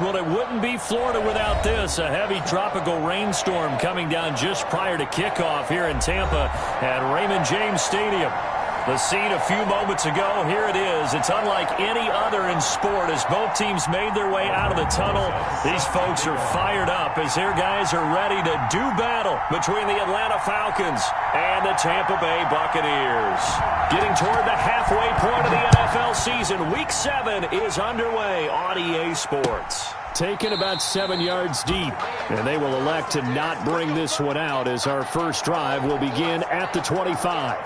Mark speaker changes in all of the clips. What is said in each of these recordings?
Speaker 1: Well, it wouldn't be Florida without this. A heavy tropical rainstorm coming down just prior to kickoff here in Tampa at Raymond James Stadium. The scene a few moments ago, here it is. It's unlike any other in sport as both teams made their way out of the tunnel. These folks are fired up as their guys are ready to do battle between the Atlanta Falcons and the Tampa Bay Buccaneers. Getting toward the halfway point of the NFL season, Week 7 is underway on EA Sports.
Speaker 2: Taken about 7 yards deep, and they will elect to not bring this one out as our first drive will begin at the 25.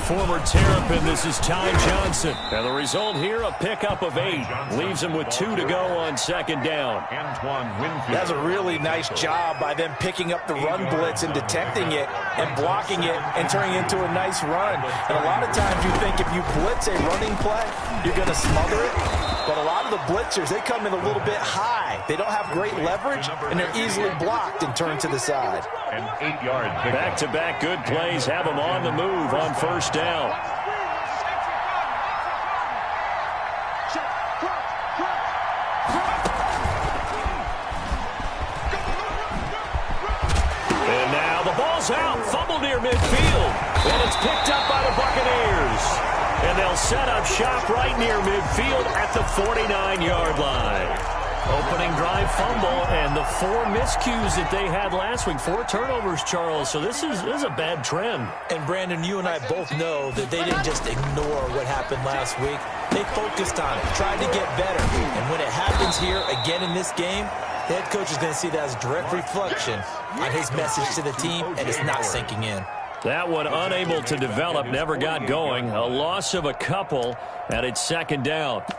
Speaker 1: Former Terrapin, this is Ty Johnson. And the result here, a pickup of 8. Leaves him with 2 to go on second down.
Speaker 3: That's a really nice job by them picking up the run blitz and detecting it and blocking it and turning it into a nice run. And a lot of times you think if you blitz a running play, you're going to smother it. But a lot of the blitzers, they come in a little bit high. They don't have great leverage, and they're easily blocked and turned to the side.
Speaker 4: An 8-yard pickup.
Speaker 1: Back-to-back good plays have them on the move on first down. And now the ball's out, fumble near midfield, and it's picked up by the Buccaneers. And they'll set up shop right near midfield at the 49-yard line. Opening drive fumble, and the 4 miscues that they had last week. 4 turnovers, Charles. So this is a bad trend.
Speaker 3: And, Brandon, you and I both know that they didn't just ignore what happened last week. They focused on it, tried to get better. And when it happens here again in this game, the head coach is going to see that as a direct reflection on his message to the team, and it's not sinking in.
Speaker 1: That one unable to develop, never got going. A loss of a couple, and it's second down.
Speaker 5: Let's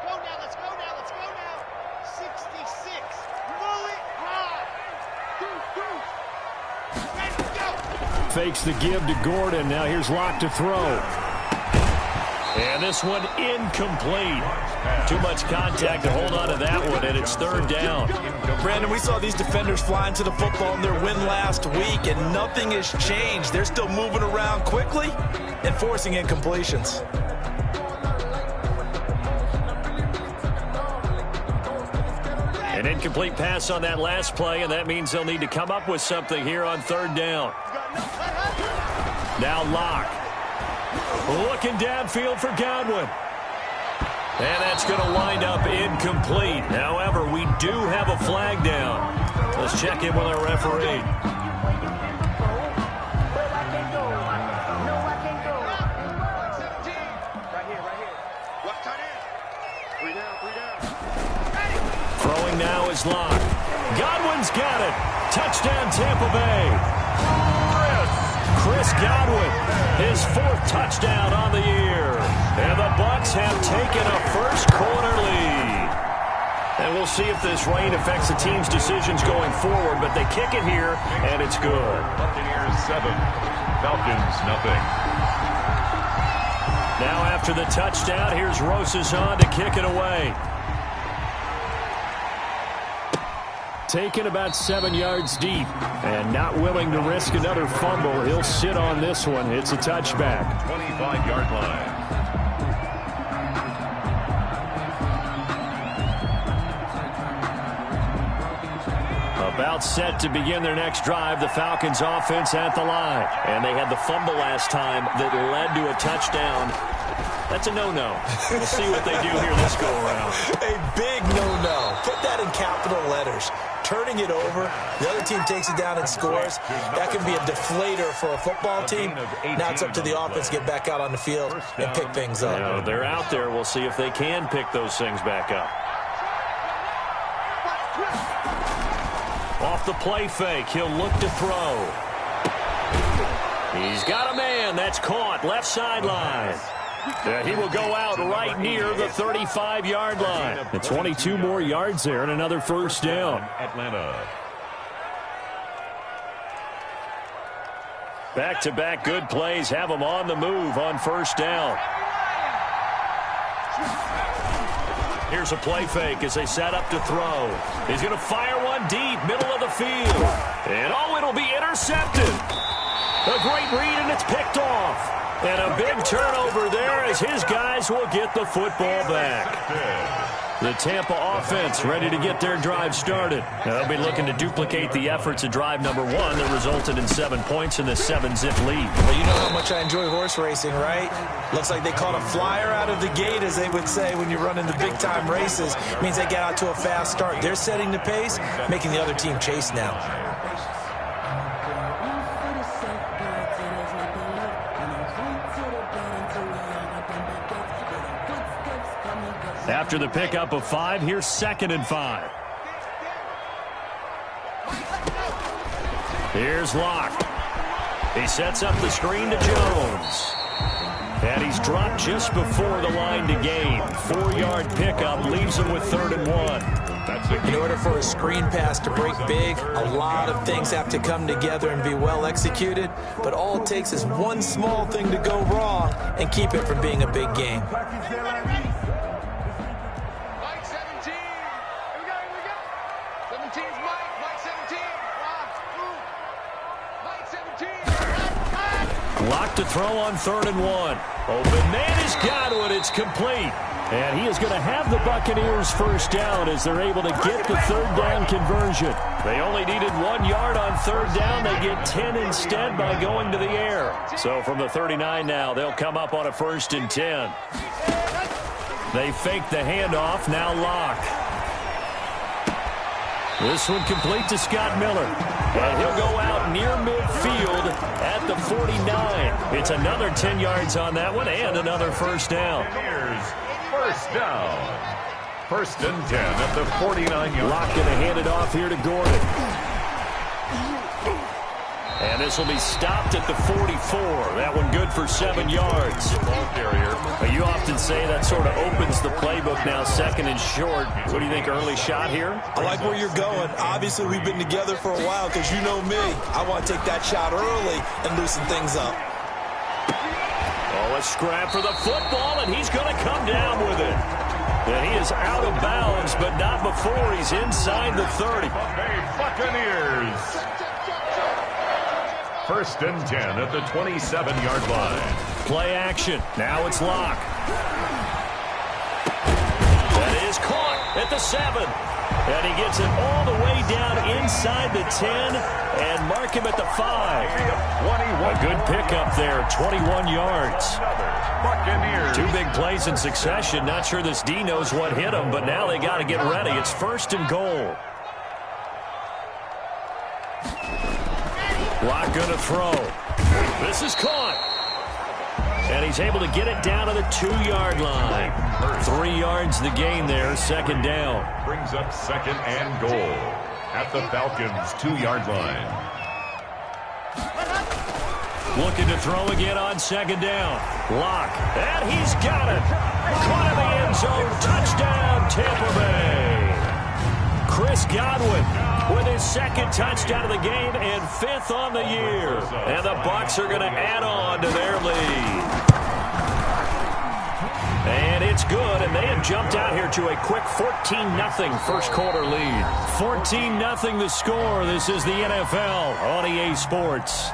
Speaker 5: go now, let's go now, let's go now. 66. Move it high. Ready to go.
Speaker 2: Fakes the give to Gordon. Now here's Locke to throw.
Speaker 1: And this one incomplete. Too much contact to hold on to that one, and it's third down.
Speaker 3: Brandon, we saw these defenders flying to the football in their win last week, and nothing has changed. They're still moving around quickly and forcing incompletions.
Speaker 1: An incomplete pass on that last play, and that means they'll need to come up with something here on third down. Now Locke. Looking downfield for Godwin. And that's going to wind up incomplete. However, we do have a flag down. Let's check in with our referee. Throwing now is Locke. Godwin's got it. Touchdown, Tampa Bay. Chris Godwin, his 4th touchdown on the year. And the Bucs have taken a first-quarter lead. And we'll see if this rain affects the team's decisions going forward, but they kick it here, and it's good.
Speaker 4: Buccaneers 7, Falcons nothing.
Speaker 1: Now after the touchdown, here's Rosas on to kick it away.
Speaker 2: Taken about 7 yards deep and not willing to risk another fumble. He'll sit on this one. It's a touchback.
Speaker 4: 25-yard line.
Speaker 1: About set to begin their next drive, the Falcons offense at the line. And they had the fumble last time that led to a touchdown. That's a no-no. We'll see what they do here this go-around.
Speaker 3: A big no-no. Put that in capital letters. Turning it over, the other team takes it down and scores. That can be a deflator for a football team. Now it's up to the offense to get back out on the field and pick things up.
Speaker 1: Now, they're out there. We'll see if they can pick those things back up. Off the play fake, he'll look to throw. He's got a man. That's caught. Left sideline. He will go out right near the 35-yard line.
Speaker 2: And 22 more yards there and another first down.
Speaker 4: Atlanta.
Speaker 1: Back-to-back good plays have him on the move on first down. Here's a play fake as they set up to throw. He's going to fire one deep, middle of the field. And it'll be intercepted. A great read, and it's picked off. And a big turnover there as his guys will get the football back. The Tampa offense ready to get their drive started. They'll be looking to duplicate the efforts of drive number 1 that resulted in 7 points in the 7-zip lead.
Speaker 3: Well, you know how much I enjoy horse racing, right? Looks like they caught a flyer out of the gate, as they would say when you're running the big-time races. It means they get out to a fast start. They're setting the pace, making the other team chase now.
Speaker 1: After the pickup of 5, here's 2nd and 5. Here's Locke. He sets up the screen to Jones. And he's dropped just before the line to gain. 4-yard pickup leaves him with 3rd and 1.
Speaker 3: In order for a screen pass to break big, a lot of things have to come together and be well executed. But all it takes is one small thing to go wrong and keep it from being a big game.
Speaker 1: Locked to throw on 3rd and 1. Open man has got it. It's complete. And he is going to have the Buccaneers first down as they're able to get the 3rd down conversion. They only needed 1 yard on 3rd down. They get 10 instead by going to the air. So from the 39 now, they'll come up on a 1st and 10. They fake the handoff. Now Locke. This one complete to Scott Miller. And he'll go out near midfield at the 49. It's another 10 yards on that one and another first down.
Speaker 4: Here's first down. 1st and 10 at the 49-yard.
Speaker 1: Locke going to hand it off here to Gordon. And this will be stopped at the 44. That one good for 7 yards. You often say that sort of opens the playbook now, 2nd and short. What do you think, early shot here?
Speaker 3: I like where you're going. Obviously, we've been together for a while because you know me. I want to take that shot early and loosen things up.
Speaker 1: Oh, a scrap for the football, and he's going to come down with it. And he is out of bounds, but not before he's inside the 30.
Speaker 4: Buccaneers. 1st and 10 at the 27-yard line.
Speaker 1: Play action. Now it's Locke. That is caught at the 7. And he gets it all the way down inside the 10 and mark him at the 5. A good pickup there, 21 yards.
Speaker 4: Buccaneers.
Speaker 1: 2 big plays in succession. Not sure this D knows what hit him, but now they got to get ready. It's 1st and goal. Locke going to throw. This is caught. And he's able to get it down to the 2-yard line. 3 yards the gain there, 2nd down.
Speaker 4: Brings up 2nd and goal at the Falcons' 2-yard line.
Speaker 1: Looking to throw again on 2nd down. Locke. And he's got it. Caught in the end zone. Touchdown, Tampa Bay. Chris Godwin with his 2nd touchdown of the game and 5th on the year. And the Bucs are going to add on to their lead. And it's good, and they have jumped out here to a quick 14-0 first quarter lead. 14-0 the score. This is the NFL on EA Sports.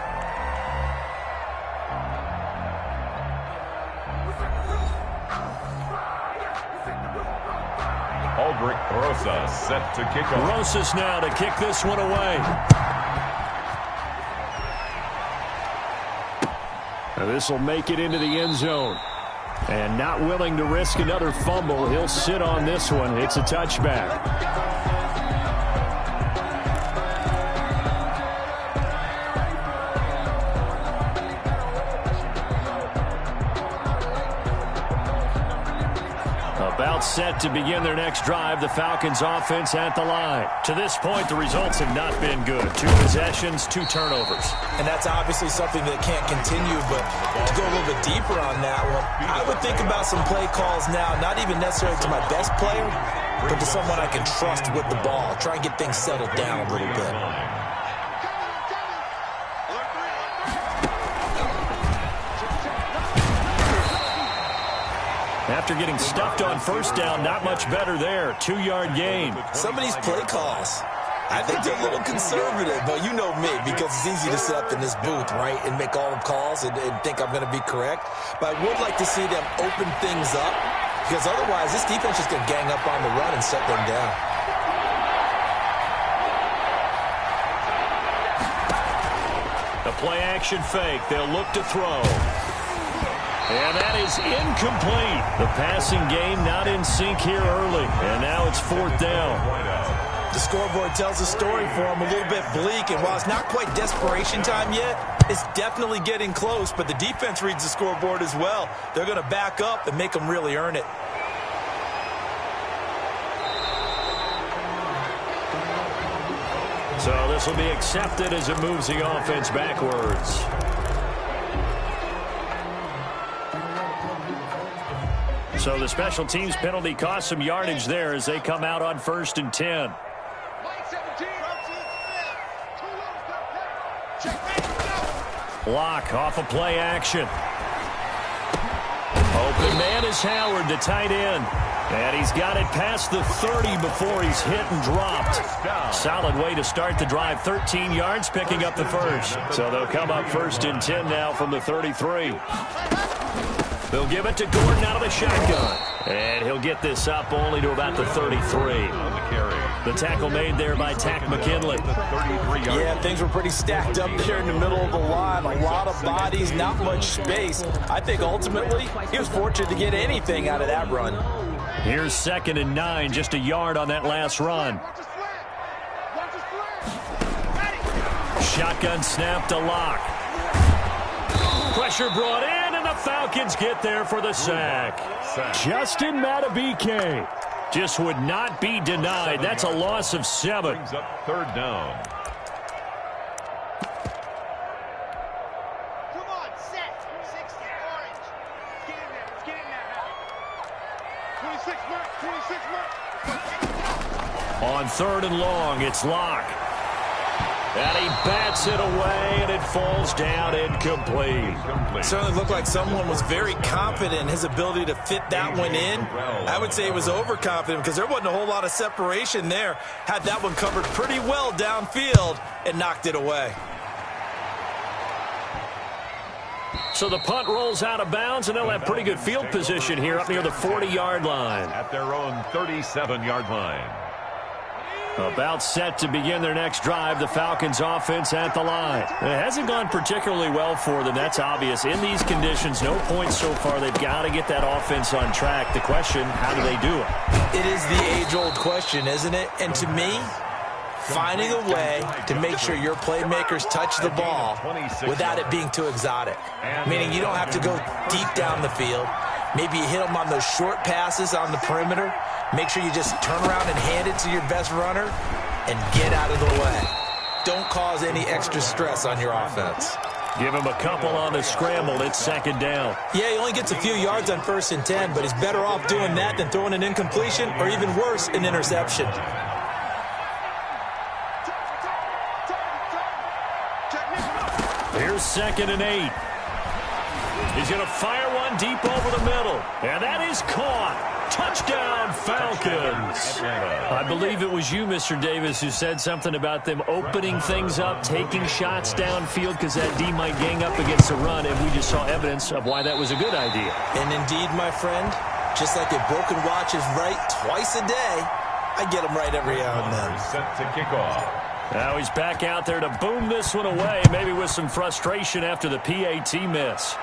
Speaker 4: Rosas set to kick off.
Speaker 1: Rosas now to kick this one away. Now this will make it into the end zone. And not willing to risk another fumble, he'll sit on this one. It's a touchback. About set to begin their next drive. The Falcons offense at the line. To this point, the results have not been good. 2 possessions, 2 turnovers.
Speaker 3: And that's obviously something that can't continue, but to go a little bit deeper on that one, I would think about some play calls now, not even necessarily to my best player, but to someone I can trust with the ball. Try and get things settled down a little bit.
Speaker 1: After getting stuffed on first down, not much better there. 2-yard gain.
Speaker 3: Some of these play calls, I think they're a little conservative, but you know me, because it's easy to sit up in this booth, right, and make all the calls and think I'm going to be correct. But I would like to see them open things up, because otherwise this defense is going to gang up on the run and shut them down.
Speaker 1: The play-action fake. They'll look to throw. And that is incomplete. The passing game not in sync here early. And now it's 4th down.
Speaker 3: The scoreboard tells a story for them, a little bit bleak. And while it's not quite desperation time yet, it's definitely getting close. But the defense reads the scoreboard as well. They're going to back up and make them really earn it.
Speaker 1: So this will be accepted as it moves the offense backwards. So the special teams penalty cost some yardage there as they come out on 1st and 10. Block off a play action. Open man is Howard, the tight end. And he's got it past the 30 before he's hit and dropped. Solid way to start the drive. 13 yards, picking up the first. So they'll come up 1st and 10 now from the 33. They'll give it to Gordon out of the shotgun. And he'll get this up only to about the 33. The tackle made there by Tack McKinley.
Speaker 3: Yeah, things were pretty stacked up there in the middle of the line. A lot of bodies, not much space. I think ultimately he was fortunate to get anything out of that run.
Speaker 1: Here's 2nd and 9, just a yard on that last run. Shotgun snap to Locke. Pressure brought in, and the Falcons get there for the sack.
Speaker 2: Justin Matabike
Speaker 1: just would not be denied. That's a loss of 7.
Speaker 4: Brings up 3rd down.
Speaker 5: Come on, set. 60 orange. Let's get in there. Let's get in there. 26 mark. 26 mark.
Speaker 1: On 3rd and long, it's Locke. And he bats it away, and it falls down incomplete.
Speaker 3: It certainly looked like someone was very confident in his ability to fit that one in. I would say he was overconfident because there wasn't a whole lot of separation there. Had that one covered pretty well downfield and knocked it away.
Speaker 1: So the punt rolls out of bounds, and they'll have pretty good field position here up near the 40-yard line.
Speaker 4: At their own 37-yard line.
Speaker 1: About set to begin their next drive, the Falcons offense at the line. It hasn't gone particularly well for them, that's obvious. In these conditions, no points so far. They've got to get that offense on track. The question, how do they do it?
Speaker 3: It is the age-old question, isn't it? And to me, finding a way to make sure your playmakers touch the ball without it being too exotic. Meaning you don't have to go deep down the field. Maybe you hit them on those short passes on the perimeter. Make sure you just turn around and hand it to your best runner and get out of the way. Don't cause any extra stress on your offense.
Speaker 1: Give him a couple on the scramble. It's 2nd down.
Speaker 3: Yeah, he only gets a few yards on 1st and 10, but he's better off doing that than throwing an incompletion or even worse, an interception.
Speaker 1: Here's 2nd and 8. He's going to fire one deep over the middle. And that is caught. Touchdown, Falcons. I believe it was you, Mr. Davis, who said something about them opening things up, taking shots downfield because that D might gang up against the run, and we just saw evidence of why that was a good idea.
Speaker 3: And indeed, my friend, just like a broken watch is right twice a day, I get them right every now and then.
Speaker 4: Set to kick off.
Speaker 1: Now he's back out there to boom this one away, maybe with some frustration after the PAT miss.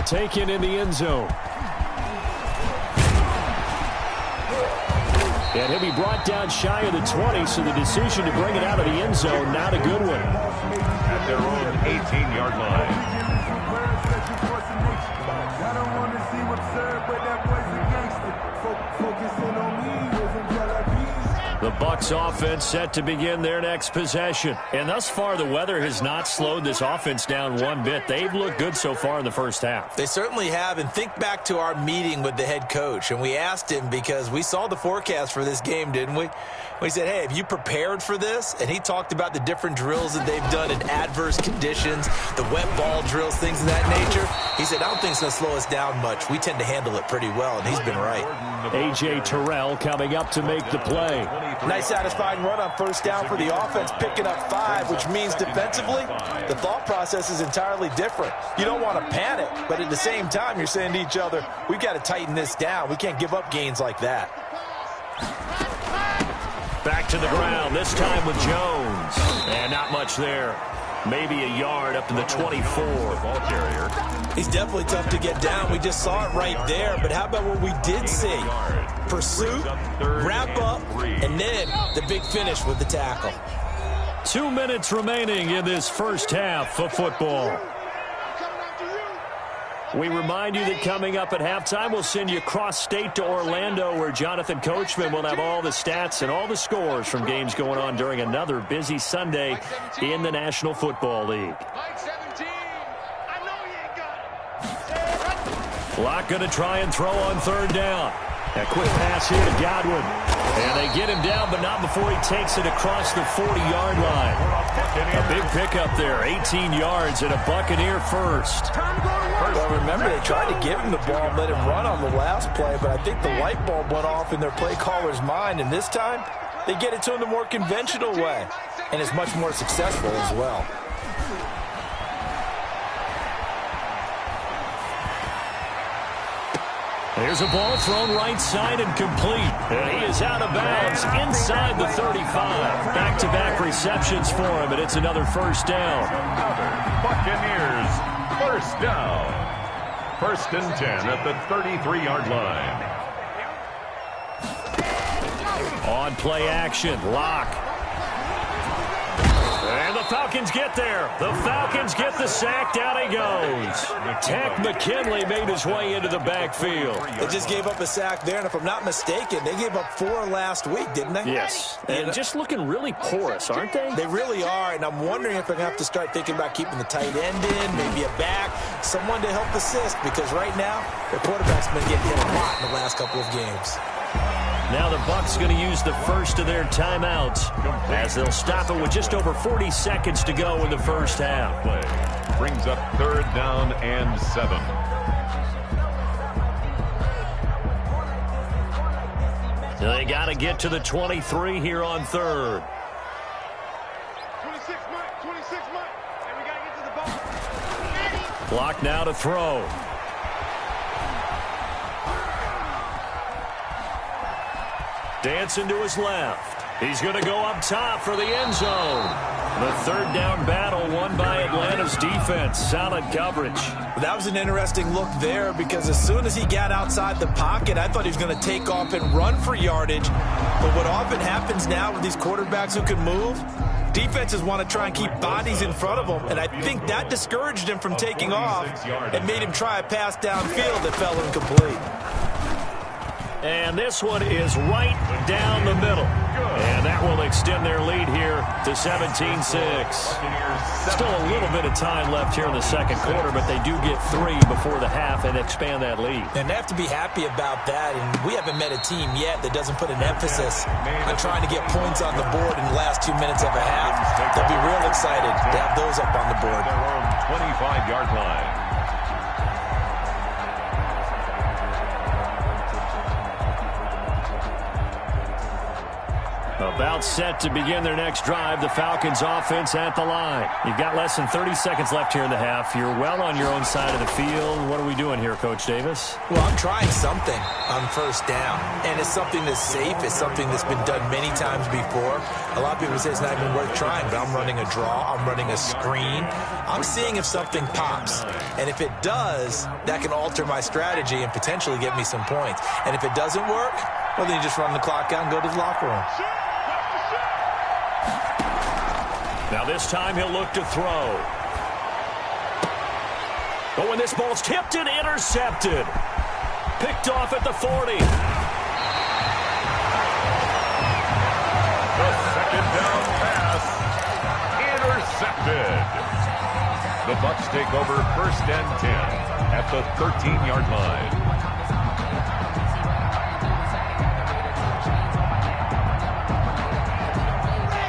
Speaker 2: taken in the end zone. And he'll be brought down shy of the 20, so the decision to bring it out of the end zone, not a good one.
Speaker 4: At their own 18-yard line.
Speaker 1: The Bucs offense set to begin their next possession. And thus far, the weather has not slowed this offense down one bit. They've looked good so far in the first half.
Speaker 3: They certainly have. And think back to our meeting with the head coach. And we asked him, because we saw the forecast for this game, didn't we? We said, hey, have you prepared for this? And he talked about the different drills that they've done in adverse conditions, the wet ball drills, things of that nature. He said, I don't think it's going to slow us down much. We tend to handle it pretty well, and he's been right.
Speaker 2: A.J. Terrell coming up to make the play.
Speaker 3: Nice satisfying run on first down for the offense, picking up 5, which means defensively, the thought process is entirely different. You don't want to panic, but at the same time, you're saying to each other, we've got to tighten this down. We can't give up gains like that.
Speaker 1: Back to the ground, this time with Jones. And not much there. Maybe a yard up to the 24.
Speaker 4: Ball carrier.
Speaker 3: He's definitely tough to get down. We just saw it right there. But how about what we did see? Pursuit, wrap up, and then the big finish with the tackle.
Speaker 1: 2 minutes remaining in this first half of football. We remind you that coming up at halftime, we'll send you cross-state to Orlando, where Jonathan Coachman will have all the stats and all the scores from games going on during another busy Sunday in the National Football League. Locke going to try and throw on third down. A quick pass here to Godwin. And they get him down, but not before he takes it across the 40-yard line. A big pickup there, 18 yards and a Buccaneer first.
Speaker 3: Well, remember, they tried to give him the ball and let him run on the last play, but I think the light bulb went off in their play caller's mind, and this time they get it to him the more conventional way, and it's much more successful as well.
Speaker 1: There's a ball thrown right side and complete. And he is out of bounds inside the 35. Back-to-back receptions for him, and it's another first down.
Speaker 4: Buccaneers, first down. 1st and 10 at the 33-yard line.
Speaker 1: On play action, Locke. And the Falcons get there. The Falcons get the sack. Down he goes. Tack McKinley made his way into the backfield.
Speaker 3: They just gave up a sack there, and if I'm not mistaken, they gave up 4 last week, didn't they?
Speaker 1: Yes. And just looking really porous, aren't they?
Speaker 3: They really are, and I'm wondering if they're going to have to start thinking about keeping the tight end in, maybe a back, someone to help assist, because right now, their quarterback's been getting hit a lot in the last couple of games.
Speaker 1: Now the Bucs going to use the first of their timeouts as they'll stop it with just over 40 seconds to go in the first half.
Speaker 4: Play brings up 3rd down and 7.
Speaker 1: They got to get to the 23 here on 3rd.
Speaker 5: 26 Mike, and we got to get to the ball.
Speaker 1: Block now to throw. Dancing to his left. He's going to go up top for the end zone. The 3rd down battle won by Atlanta's defense. Solid coverage.
Speaker 3: That was an interesting look there, because as soon as he got outside the pocket, I thought he was going to take off and run for yardage. But what often happens now with these quarterbacks who can move, defenses want to try and keep bodies in front of them, and I think that discouraged him from taking off and made him try a pass downfield that fell incomplete.
Speaker 1: And this one is right down the middle. And that will extend their lead here to 17-6. Still a little bit of time left here in the second quarter, but they do get 3 before the half and expand that lead.
Speaker 3: And they have to be happy about that. And we haven't met a team yet that doesn't put an emphasis on trying to get points on the board in the last 2 minutes of a half. They'll be real excited to have those up on the board.
Speaker 4: Their own 25-yard line.
Speaker 1: About set to begin their next drive. The Falcons offense at the line. You've got less than 30 seconds left here in the half. You're well on your own side of the field. What are we doing here, Coach Davis?
Speaker 3: Well, I'm trying something on first down. And it's something that's safe. It's something that's been done many times before. A lot of people say it's not even worth trying, but I'm running a draw. I'm running a screen. I'm seeing if something pops. And if it does, that can alter my strategy and potentially get me some points. And if it doesn't work, well, then you just run the clock out and go to the locker room.
Speaker 1: Now this time he'll look to throw. Oh, and this ball's tipped and intercepted. Picked off at the 40.
Speaker 4: The Bucs take over 1st and 10 at the 13-yard line.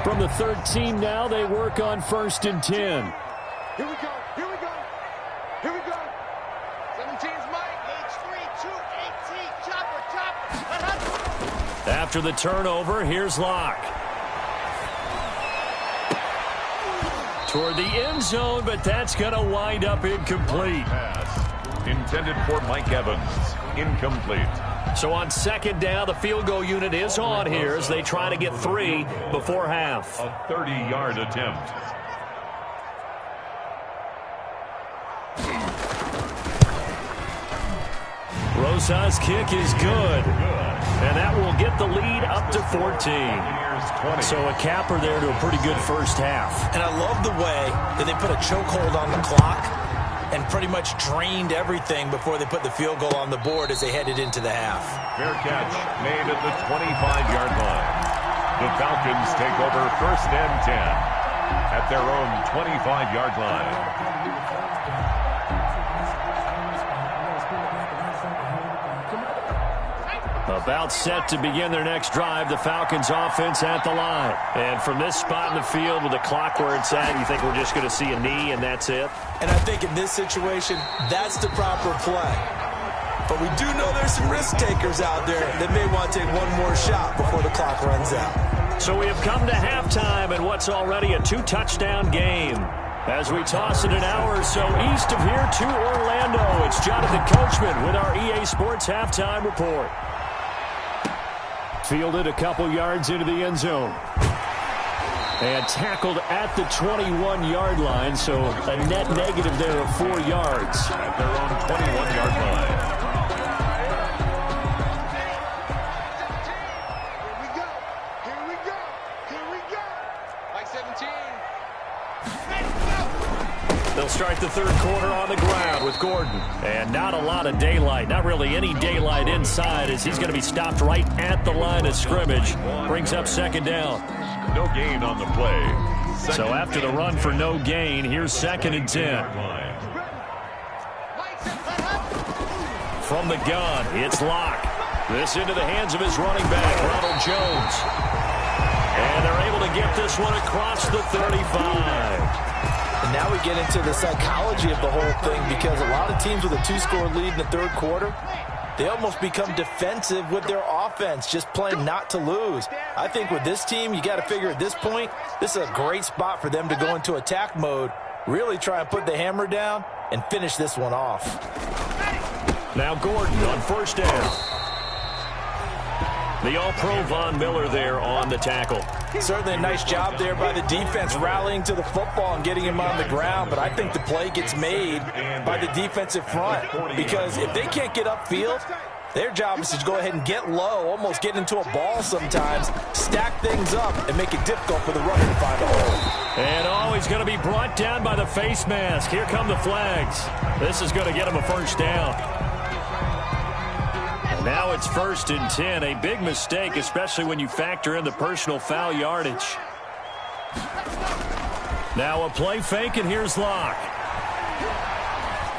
Speaker 2: From the 13 now, they work on 1st and 10.
Speaker 5: Here we go. Here we go. Here we go. 17's Mike. H3, 2, 18. Chopper.
Speaker 1: After the turnover, here's Locke. Toward the end zone, but that's going to wind up incomplete.
Speaker 4: Pass intended for Mike Evans. Incomplete.
Speaker 1: So on 2nd down, the field goal unit is on here as they try to get 3 before half.
Speaker 4: A 30-yard attempt.
Speaker 1: Rosa's kick is good. And that will get the lead up to 14. So a capper there to a pretty good first half.
Speaker 3: And I love the way that they put a chokehold on the clock and pretty much drained everything before they put the field goal on the board as they headed into the half.
Speaker 4: Fair catch made at the 25-yard line. The Falcons take over 1st and 10 at their own 25-yard line.
Speaker 1: About set to begin their next drive, the Falcons offense at the line. And from this spot in the field with the clock where it's at, you think we're just going to see a knee and that's it?
Speaker 3: And I think in this situation, that's the proper play. But we do know there's some risk takers out there that may want to take one more shot before the clock runs out.
Speaker 1: So we have come to halftime in what's already a 2-touchdown game. As we toss it an hour or so east of here to Orlando, it's Jonathan Coachman with our EA Sports Halftime Report.
Speaker 2: Fielded a couple yards into the end zone. And tackled at the 21-yard line, so a net negative there of 4 yards.
Speaker 4: At their own 21-yard line.
Speaker 5: Here we go. Here we go. Here we go. Like 17.
Speaker 1: They'll start the 3rd quarter on the ground with Gordon. And not a lot of daylight, not really any daylight inside as he's going to be stopped right at the line of scrimmage. Brings up 2nd down.
Speaker 4: No gain on the play.
Speaker 1: So after the run for no gain, here's 2nd and 10. From the gun, it's Locke. This into the hands of his running back, Ronald Jones. And they're able to get this one across the 35.
Speaker 3: And now we get into the psychology of the whole thing because a lot of teams with a 2-score lead in the 3rd quarter, they almost become defensive with their offense, just playing not to lose. I think with this team, you got to figure at this point, this is a great spot for them to go into attack mode, really try and put the hammer down and finish this one off.
Speaker 1: Now Gordon on 1st down. The All-Pro Von Miller there on the tackle.
Speaker 3: Certainly a nice job there by the defense rallying to the football and getting him on the ground, but I think the play gets made by the defensive front because if they can't get upfield, their job is to go ahead and get low, almost get into a ball sometimes, stack things up, and make it difficult for the runner to find a hole.
Speaker 1: And he's going to be brought down by the face mask. Here come the flags. This is going to get him a 1st down. Now it's 1st and 10, a big mistake, especially when you factor in the personal foul yardage. Now a play fake, and here's Locke.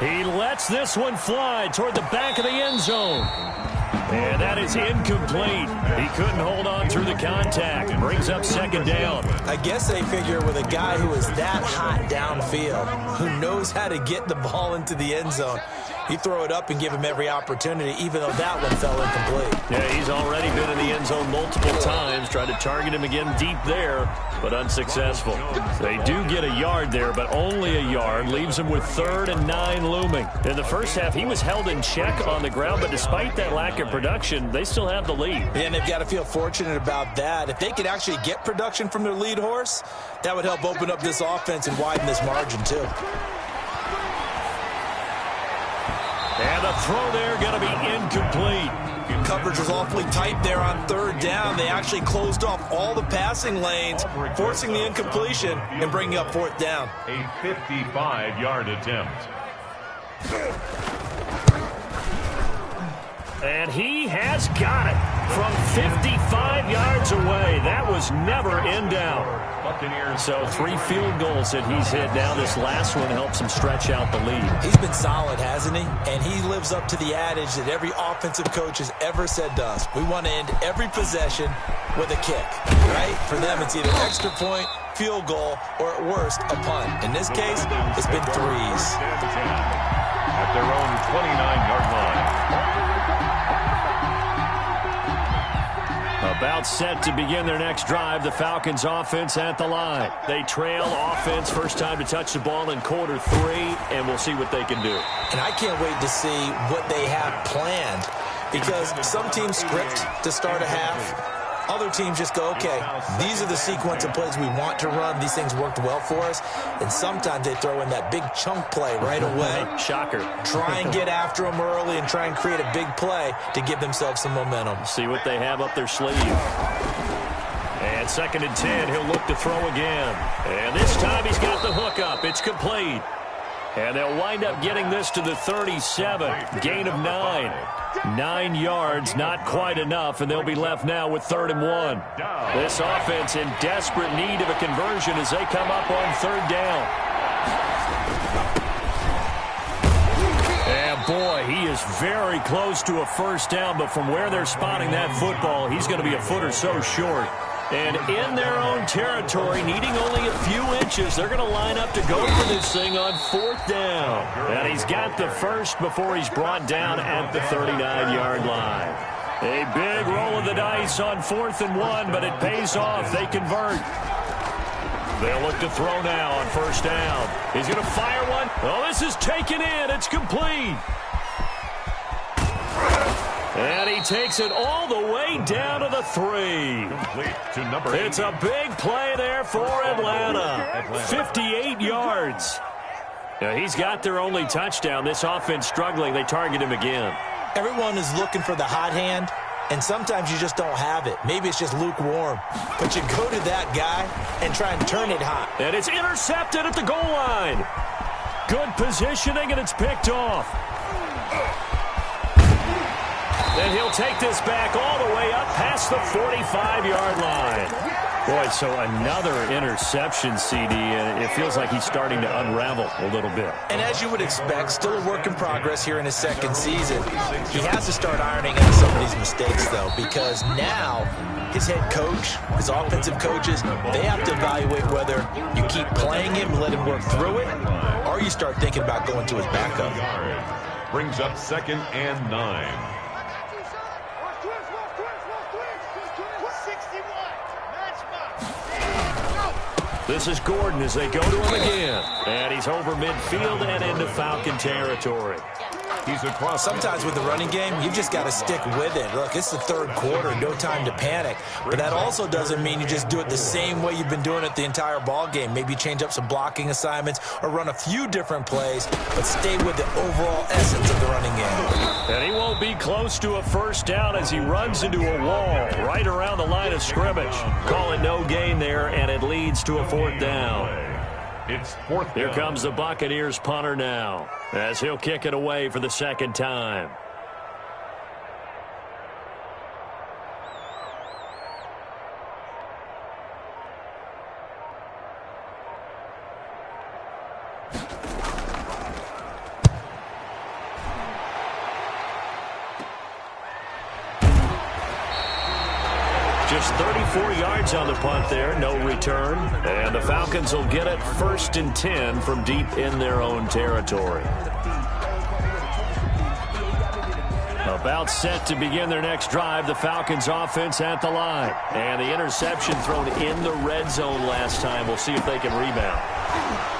Speaker 1: He lets this one fly toward the back of the end zone. And that is incomplete. He couldn't hold on through the contact. Brings up 2nd down.
Speaker 3: I guess they figure with a guy who is that hot downfield, who knows how to get the ball into the end zone, you throw it up and give him every opportunity, even though that one fell incomplete.
Speaker 1: Yeah, he's already been in the end zone multiple times. Tried to target him again deep there, but unsuccessful. They do get a yard there, but only a yard. Leaves him with 3rd and 9 looming. In the first half, he was held in check on the ground, but despite that lack of production, they still have the lead.
Speaker 3: And they've got to feel fortunate about that. If they could actually get production from their lead horse, that would help open up this offense and widen this margin too.
Speaker 1: And the throw there going to be incomplete.
Speaker 3: Coverage was awfully tight there on 3rd down. They actually closed off all the passing lanes, forcing the incompletion and bringing up 4th down.
Speaker 4: A 55-yard attempt.
Speaker 1: And he has got it. from 55 yards away. That was never in doubt. So 3 field goals that he's hit now. This last one helps him stretch out the lead.
Speaker 3: He's been solid, hasn't he? And he lives up to the adage that every offensive coach has ever said to us. We want to end every possession with a kick, right? For them, it's either extra point, field goal, or at worst, a punt. In this case, it's been threes.
Speaker 4: At their own 29-yard line.
Speaker 1: About set to begin their next drive, the Falcons offense at the line. They trail offense, first time to touch the ball in quarter 3, and we'll see what they can do.
Speaker 3: And I can't wait to see what they have planned, because some teams script to start a half. Other teams just go, okay, these are the sequence of plays we want to run. These things worked well for us. And sometimes they throw in that big chunk play right away.
Speaker 1: Shocker.
Speaker 3: Try and get after them early and try and create a big play to give themselves some momentum.
Speaker 1: See what they have up their sleeve. And 2nd and 10, he'll look to throw again. And this time he's got the hook up. It's complete. And they'll wind up getting this to the 37. Gain of 9. 9 yards, not quite enough, and they'll be left now with 3rd and 1. This offense in desperate need of a conversion as they come up on 3rd down. And boy, he is very close to a first down, but from where they're spotting that football, he's going to be a foot or so short. And in their own territory, needing only a few inches, they're going to line up to go for this thing on 4th down. And he's got the first before he's brought down at the 39-yard line. A big roll of the dice on 4th and 1, but it pays off. They convert. They'll look to throw now on 1st down. He's going to fire one. Oh, this is taken in. It's complete. And he takes it all the way down to the 3. It's a big play there for Atlanta. 58 yards. Now, he's got their only touchdown. This offense struggling. They target him again.
Speaker 3: Everyone is looking for the hot hand, and sometimes you just don't have it. Maybe it's just lukewarm. But you go to that guy and try and turn it hot.
Speaker 1: And it's intercepted at the goal line. Good positioning, and it's picked off. And he'll take this back all the way up past the 45-yard line. Boy, so another interception, CD, and it feels like he's starting to unravel a little bit.
Speaker 3: And as you would expect, still a work in progress here in his 2nd season. He has to start ironing out some of these mistakes, though, because now his head coach, his offensive coaches, they have to evaluate whether you keep playing him and let him work through it, or you start thinking about going to his backup.
Speaker 4: Brings up 2nd and 9.
Speaker 1: This is Gordon as they go to him again. And he's over midfield and into Falcon territory.
Speaker 4: He's across.
Speaker 3: Sometimes with the running game, you've just got to stick with it. Look, it's the 3rd quarter, no time to panic. But that also doesn't mean you just do it the same way you've been doing it the entire ball game. Maybe change up some blocking assignments or run a few different plays, but stay with the overall essence of the running game.
Speaker 1: And he won't be close to a first down as he runs into a wall right around the line of scrimmage. Call it no gain there, and it leads to a 4th down.
Speaker 4: It's 4th down.
Speaker 1: Here comes the Buccaneers punter now as he'll kick it away for the 2nd time. Just 34 yards on the punt there, no return. And the Falcons will get it 1st and 10 from deep in their own territory. About set to begin their next drive, the Falcons offense at the line. And the interception thrown in the red zone last time. We'll see if they can rebound.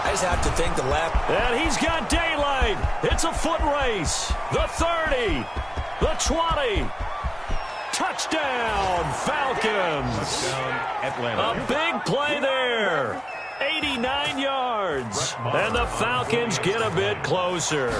Speaker 3: I just have to think the left.
Speaker 1: And he's got daylight. It's a foot race. The 30, the 20. Touchdown, Falcons.
Speaker 4: Touchdown, Atlanta.
Speaker 1: A big play there. 89 yards. And the Falcons get a bit closer.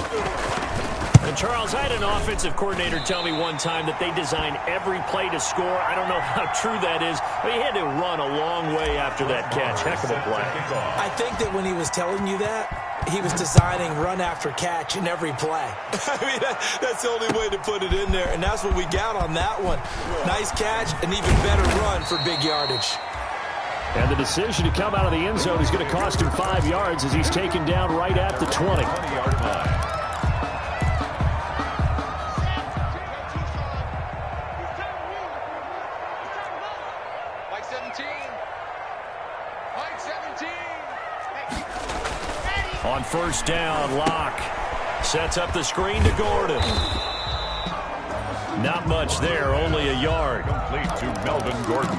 Speaker 1: And Charles, I had an offensive coordinator tell me one time that they design every play to score. I don't know how true that is, but he had to run a long way after that catch. Heck of a play.
Speaker 3: I think that when he was telling you that, he was designing run after catch in every play. I mean, that's the only way to put it in there, and that's what we got on that one. Nice catch, an even better run for big yardage.
Speaker 2: And the decision to come out of the end zone is going to cost him 5 yards as he's taken down right at the 20.
Speaker 4: 20-yard line.
Speaker 5: Mike 17. Mike 17.
Speaker 1: On first down, Locke sets up the screen to Gordon. Not much there, only a yard.
Speaker 4: Complete to Melvin Gordon.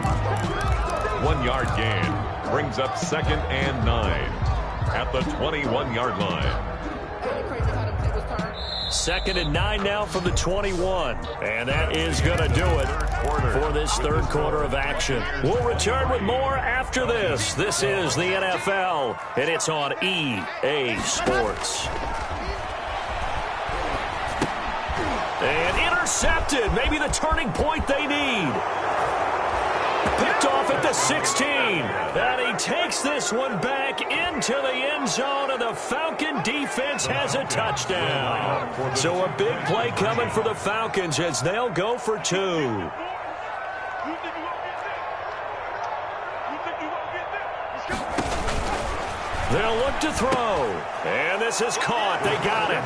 Speaker 4: 1 yard gain. Brings up 2nd and 9 at the 21-yard line.
Speaker 1: 2nd and 9 now from the 21. And that is going to do it for this third quarter of action. We'll return with more after this. This is the NFL, and it's on EA Sports. And intercepted. Maybe the turning point they need. Picked off at the 16. And he takes this one back into the end zone, and the Falcon defense has a touchdown. So a big play coming for the Falcons as they'll go for 2. They'll look to throw. And this is caught. They got it.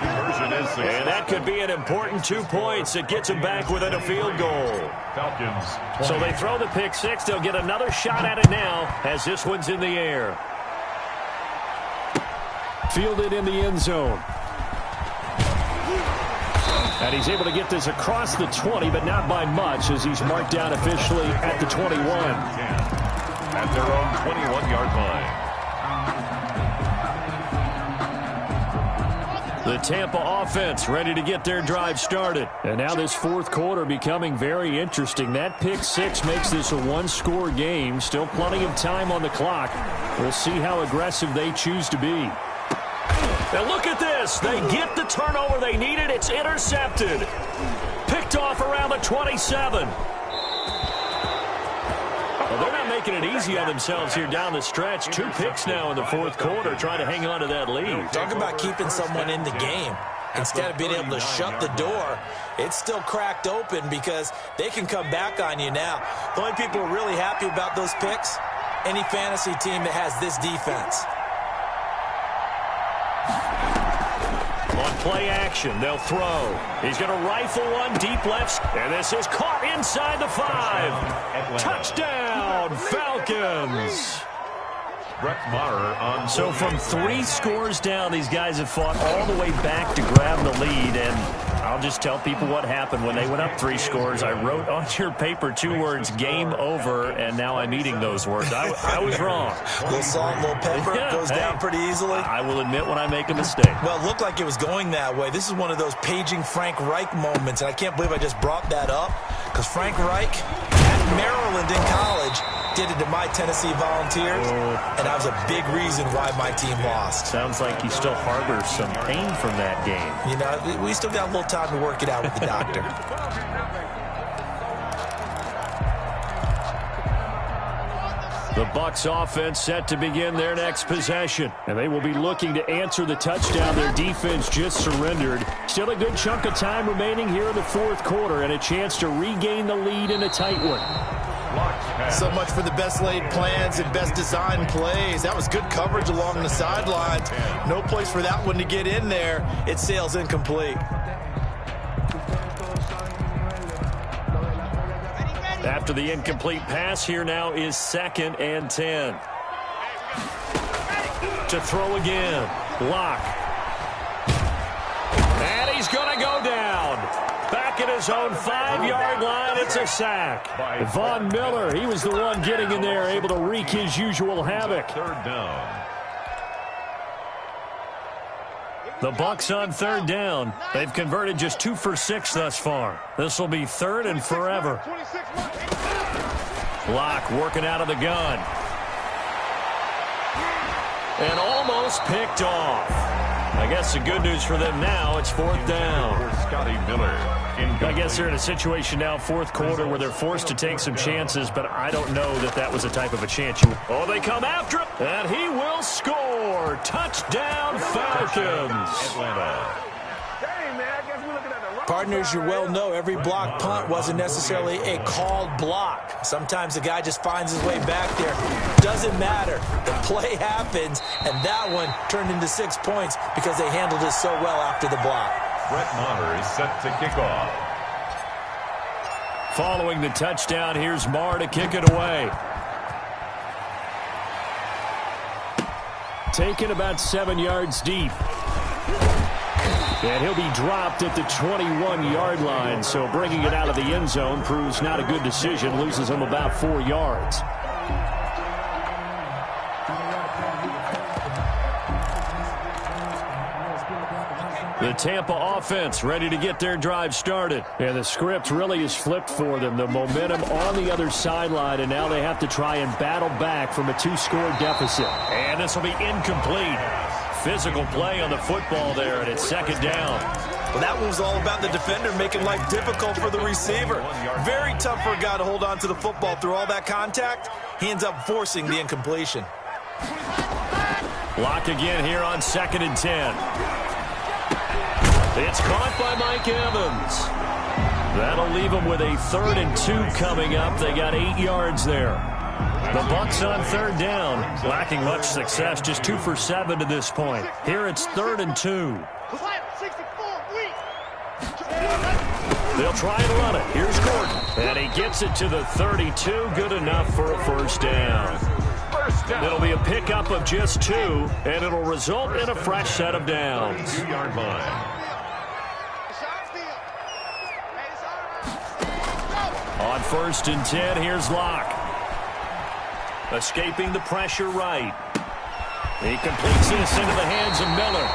Speaker 1: And that could be an important 2 points. It gets them back within a field goal.
Speaker 4: Falcons.
Speaker 1: So they throw the pick six. They'll get another shot at it now as this one's in the air.
Speaker 2: Fielded in the end zone. And he's able to get this across the 20, but not by much as he's marked down officially at the 21.
Speaker 4: At their own 21-yard line.
Speaker 1: The Tampa offense ready to get their drive started.
Speaker 2: And now this fourth quarter becoming very interesting. That pick six makes this a one-score game. Still plenty of time on the clock. We'll see how aggressive they choose to be.
Speaker 1: And look at this. They get the turnover they needed. It's intercepted. Picked off around the 27. Well, they're not making it easy on themselves here down the stretch. 2 picks now in the fourth quarter, trying to hang on to that lead.
Speaker 3: Talk about keeping someone in the game. Instead of being able to shut the door, it's still cracked open because they can come back on you now. The only people who are really happy about those picks, any fantasy team that has this defense.
Speaker 1: On play action, they'll throw. He's going to rifle one deep left, and this is caught inside the 5. Touchdown, Falcons.
Speaker 4: Brett Maher on.
Speaker 1: So from 3 scores down, these guys have fought all the way back to grab the lead, and I'll just tell people what happened when they went up 3 scores. I wrote on your paper 2 words, game over, and now I'm eating those words. I was wrong.
Speaker 3: Little salt, little pepper, goes down pretty easily.
Speaker 1: I will admit when I make a mistake.
Speaker 3: Well, it looked like it was going that way. This is one of those paging Frank Reich moments, and I can't believe I just brought that up because Frank Reich at Maryland in college did it to my Tennessee Volunteers, and that was a big reason why my team lost.
Speaker 1: Sounds like you still harbor some pain from that game.
Speaker 3: You know, we still got a little time to work it out with the doctor.
Speaker 1: The Bucs offense set to begin their next possession.
Speaker 2: And they will be looking to answer the touchdown their defense just surrendered. Still a good chunk of time remaining here in the fourth quarter and a chance to regain the lead in a tight one.
Speaker 3: So much for the best laid plans and best designed plays. That was good coverage along the sidelines. No place for that one to get in there. It sails incomplete.
Speaker 1: After the incomplete pass, here now is 2nd and 10. To throw again. Locke. And he's going to go down. Back at his own 5-yard line, it's a sack.
Speaker 2: Von Miller, he was the one getting in there, able to wreak his usual havoc.
Speaker 4: 3rd down.
Speaker 1: The Bucs on 3rd down. They've converted just 2 for 6 thus far. This will be 3rd and forever. Locke working out of the gun. And almost picked off. I guess the good news for them now, it's fourth down. I guess they're in a situation now, fourth quarter, where they're forced to take some chances, but I don't know that that was the type of a chance you... Oh, they come after him, and he will score. Touchdown, Falcons.
Speaker 4: Atlanta.
Speaker 3: Partners, you well know every block punt wasn't necessarily a called block. Sometimes the guy just finds his way back there. Doesn't matter. The play happens, and that one turned into 6 points because they handled it so well after the block.
Speaker 4: Brett Maher is set to kick off.
Speaker 1: Following the touchdown, here's Maher to kick it away. Taken about 7 yards deep. And he'll be dropped at the 21-yard line, so bringing it out of the end zone proves not a good decision, loses him about 4 yards. The Tampa offense ready to get their drive started. And the script really is flipped for them. The momentum on the other sideline, and now they have to try and battle back from a 2-score deficit. And this will be incomplete. Physical play on the football there, and it's second down.
Speaker 3: Well, that one was all about the defender making life difficult for the receiver. Very tough for a guy to hold on to the football through all that contact. He ends up forcing the incompletion.
Speaker 1: Block again here on 2nd and 10. It's caught by Mike Evans. That'll leave them with a 3rd and 2 coming up. They got 8 yards there. The Bucs on 3rd down, lacking much success, just 2 for 7 to this point. Here it's 3rd and 2. They'll try and run it. Here's Gordon, and he gets it to the 32, good enough for a first down. It'll be a pickup of just 2, and it'll result in a fresh set of downs.
Speaker 4: 2-yard line.
Speaker 1: On 1st and 10, here's Locke. Escaping the pressure right. He completes this into the hands of Miller.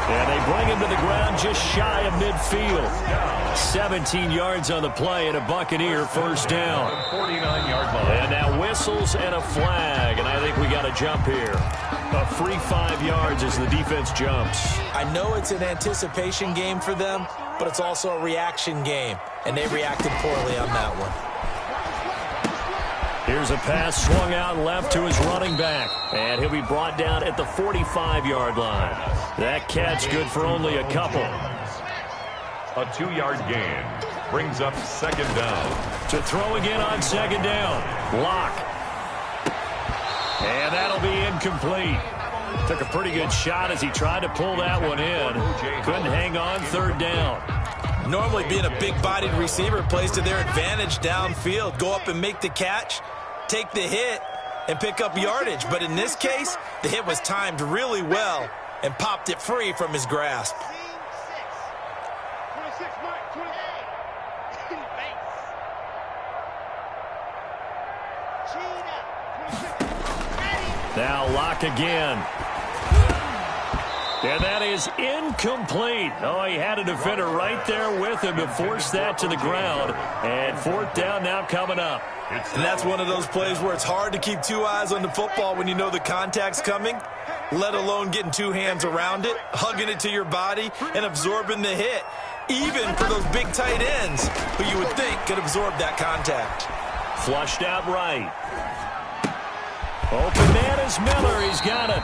Speaker 1: And they bring him to the ground just shy of midfield. 17 yards on the play and a Buccaneer first down.
Speaker 4: 49-yard line.
Speaker 1: And now whistles and a flag. And I think we got a jump here. A free 5 yards as the defense jumps.
Speaker 3: I know it's an anticipation game for them, but it's also a reaction game. And they reacted poorly on that one.
Speaker 1: Here's a pass swung out left to his running back. And he'll be brought down at the 45-yard line. That catch good for only a couple.
Speaker 4: A 2-yard gain brings up 2nd down.
Speaker 1: To throw again on 2nd down. Locke. And that'll be incomplete. Took a pretty good shot as he tried to pull that one in. Couldn't hang on 3rd down.
Speaker 3: Normally being a big-bodied receiver plays to their advantage downfield. Go up and make the catch, take the hit, and pick up yardage. But in this case, the hit was timed really well and popped it free from his grasp.
Speaker 1: Now Locke again. And that is incomplete. Oh, he had a defender right there with him to force that to the ground. And 4th down now coming up.
Speaker 3: And that's one of those plays where it's hard to keep 2 eyes on the football when you know the contact's coming, let alone getting 2 hands around it, hugging it to your body, and absorbing the hit. Even for those big tight ends who you would think could absorb that contact.
Speaker 1: Flushed out right. Open man is Miller. He's got it.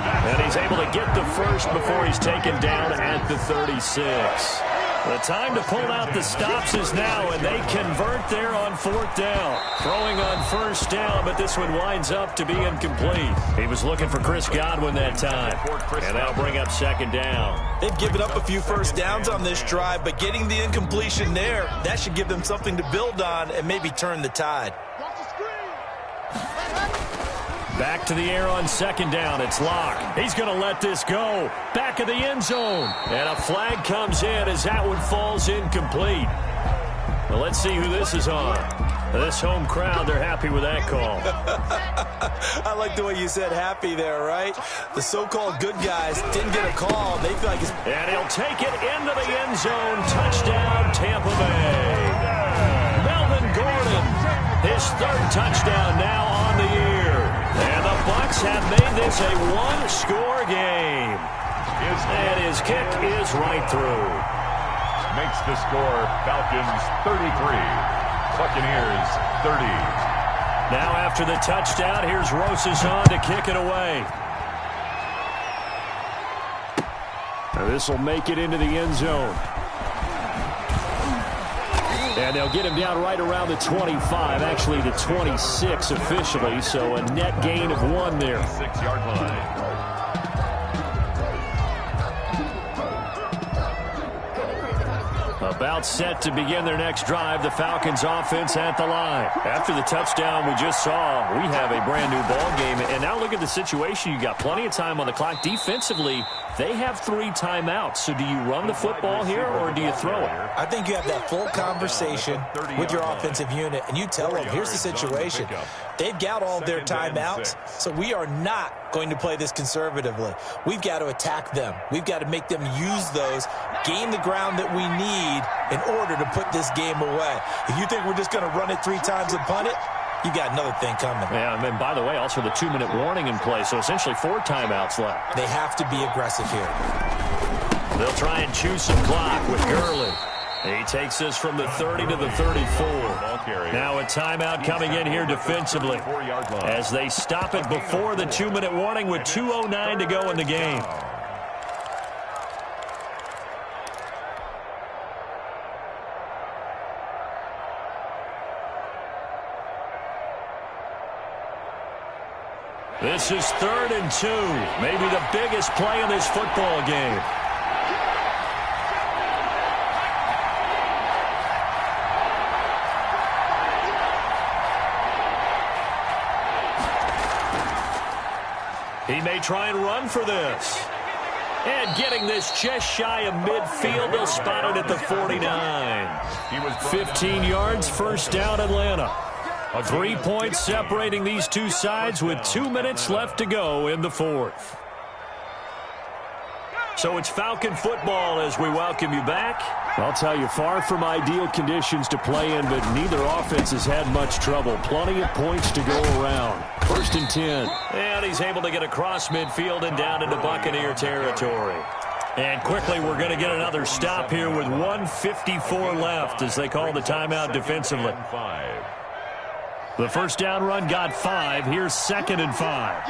Speaker 1: And he's able to get the first before he's taken down at the 36. The time to pull out the stops is now, and they convert there on 4th down. Throwing on 1st down, but this one winds up to be incomplete. He was looking for Chris Godwin that time. And that'll bring up 2nd down.
Speaker 3: They've given up a few first downs on this drive, but getting the incompletion there, that should give them something to build on and maybe turn the tide.
Speaker 1: Back to the air on 2nd down. It's Locke. He's going to let this go. Back of the end zone. And a flag comes in as that one falls incomplete. Well, let's see who this is on. This home crowd, they're happy with that call.
Speaker 3: I like the way you said happy there, right? The so-called good guys didn't get a call. They feel like it's...
Speaker 1: And he'll take it into the end zone. Touchdown, Tampa Bay. Melvin Gordon, his 3rd touchdown now on the year. And the Bucs have made this a one-score game. And his kick is right through.
Speaker 4: Makes the score Falcons 33, Buccaneers 30.
Speaker 1: Now after the touchdown, here's Rosen to kick it away.
Speaker 2: This will make it into the end zone. And they'll get him down right around the 25, actually the 26 officially, so a net gain of 1 there.
Speaker 4: 6-yard line.
Speaker 1: About set to begin their next drive, the Falcons offense at the line. After the touchdown we just saw, we have a brand new ball game. And now look at the situation. You got plenty of time on the clock. Defensively, they have 3 timeouts. So do you run the football here or do you throw it?
Speaker 3: I think you have that full conversation with your offensive unit, and you tell them, here's the situation. They've got all of their timeouts, so we are not going to play this conservatively. We've got to attack them. We've got to make them use those, gain the ground that we need in order to put this game away. If you think we're just going to run it 3 times and punt it, you got another thing coming.
Speaker 1: Yeah, and then, by the way, also the 2-minute warning in play, so essentially 4 timeouts left.
Speaker 3: They have to be aggressive here.
Speaker 1: They'll try and chew some clock with Gurley. He takes this from the 30 to the 34. Now a timeout coming in here defensively as they stop it before the 2-minute warning with 2:09 to go in the game. This is 3rd and 2, maybe the biggest play in this football game. He may try and run for this. And getting this just shy of midfield, they'll spot it at the 49. 15 yards, first down Atlanta. 3 points separating these two sides with 2 minutes left to go in the 4th. So it's Falcon football as we welcome you back.
Speaker 2: I'll tell you, far from ideal conditions to play in, but neither offense has had much trouble. Plenty of points to go around. 1st and 10.
Speaker 1: And he's able to get across midfield and down into Buccaneer territory. And quickly, we're going to get another stop here with 1:54 left as they call the timeout defensively. The first down run got 5. Here's 2nd and 5.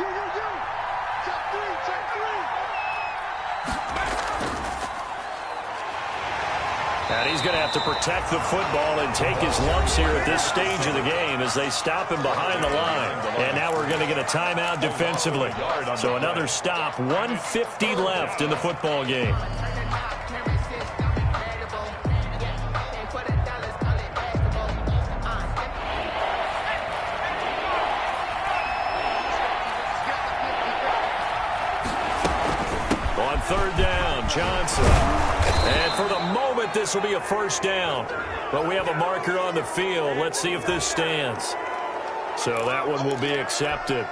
Speaker 1: And he's going to have to protect the football and take his lumps here at this stage of the game as they stop him behind the line. And now we're going to get a timeout defensively. So another stop, 1:50 left in the football game. On 3rd down, Johnson. And for the moment, this will be a first down. But we have a marker on the field. Let's see if this stands. So that one will be accepted.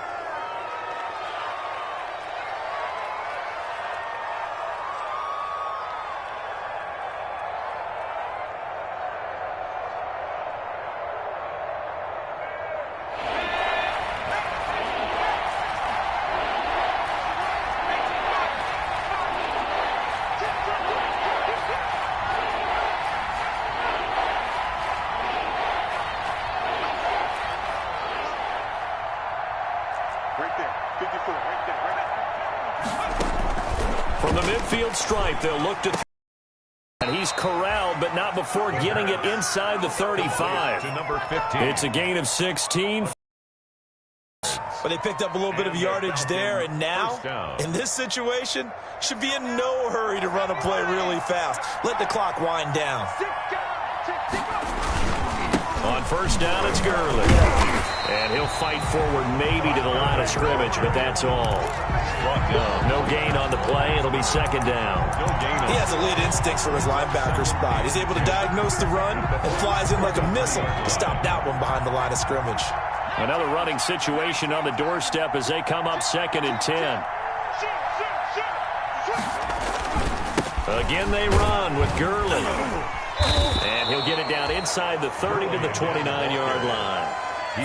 Speaker 1: From the midfield stripe, they'll look to... And he's corralled, but not before getting it inside the 35. It's a gain of 16.
Speaker 3: But they picked up a little bit of yardage there, and now, in this situation, should be in no hurry to run a play really fast. Let the clock wind down.
Speaker 1: On first down, it's Gurley. And he'll fight forward maybe to the line of scrimmage, but that's all. No gain on the play. It'll be 2nd down.
Speaker 3: He has elite instincts for his linebacker spot. He's able to diagnose the run and flies in like a missile to stop that one behind the line of scrimmage.
Speaker 1: Another running situation on the doorstep as they come up 2nd and 10. Again, they run with Gurley. And he'll get it down inside the 30 to the 29-yard line.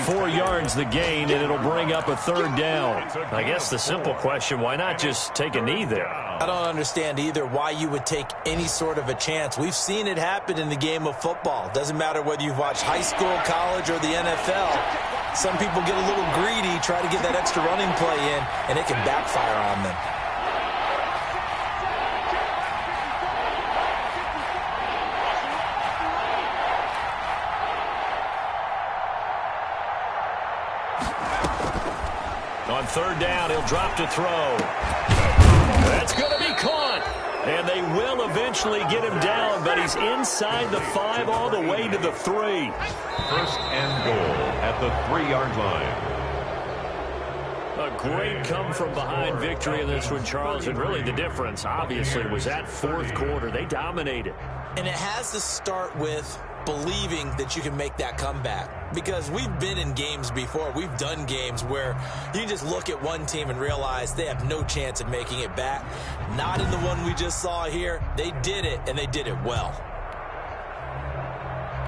Speaker 1: 4 yards the gain, and it'll bring up a third down. I guess the simple question, why not just take a knee there?
Speaker 3: I don't understand either why you would take any sort of a chance. We've seen it happen in the game of football. Doesn't matter whether you've watched high school, college, or the NFL. Some people get a little greedy, try to get that extra running play in, and it can backfire on them.
Speaker 1: On third down, he'll drop to throw. That's going to be caught. And they will eventually get him down, but he's inside the 5 all the way to the 3.
Speaker 4: First and goal at the 3-yard line.
Speaker 1: A great come-from-behind victory in this one, Charles. And really the difference, obviously, was that fourth quarter. They dominated.
Speaker 3: And it has to start with believing that you can make that comeback. Because we've been in games before. We've done games where you can just look at one team and realize they have no chance of making it back. Not in the one we just saw here. They did it, and they did it well.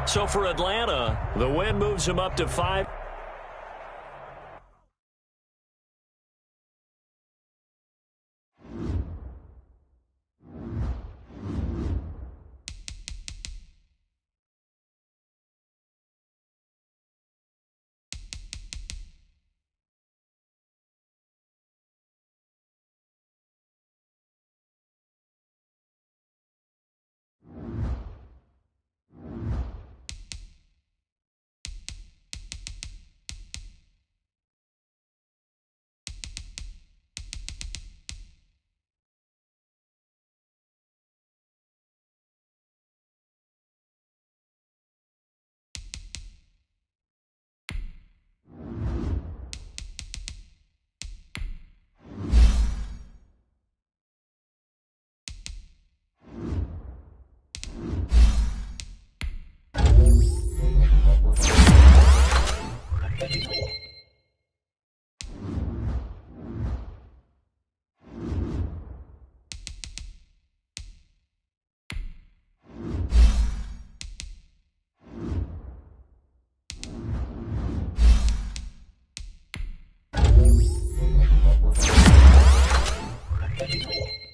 Speaker 1: So for Atlanta, the win moves them up to 5.
Speaker 5: Ready.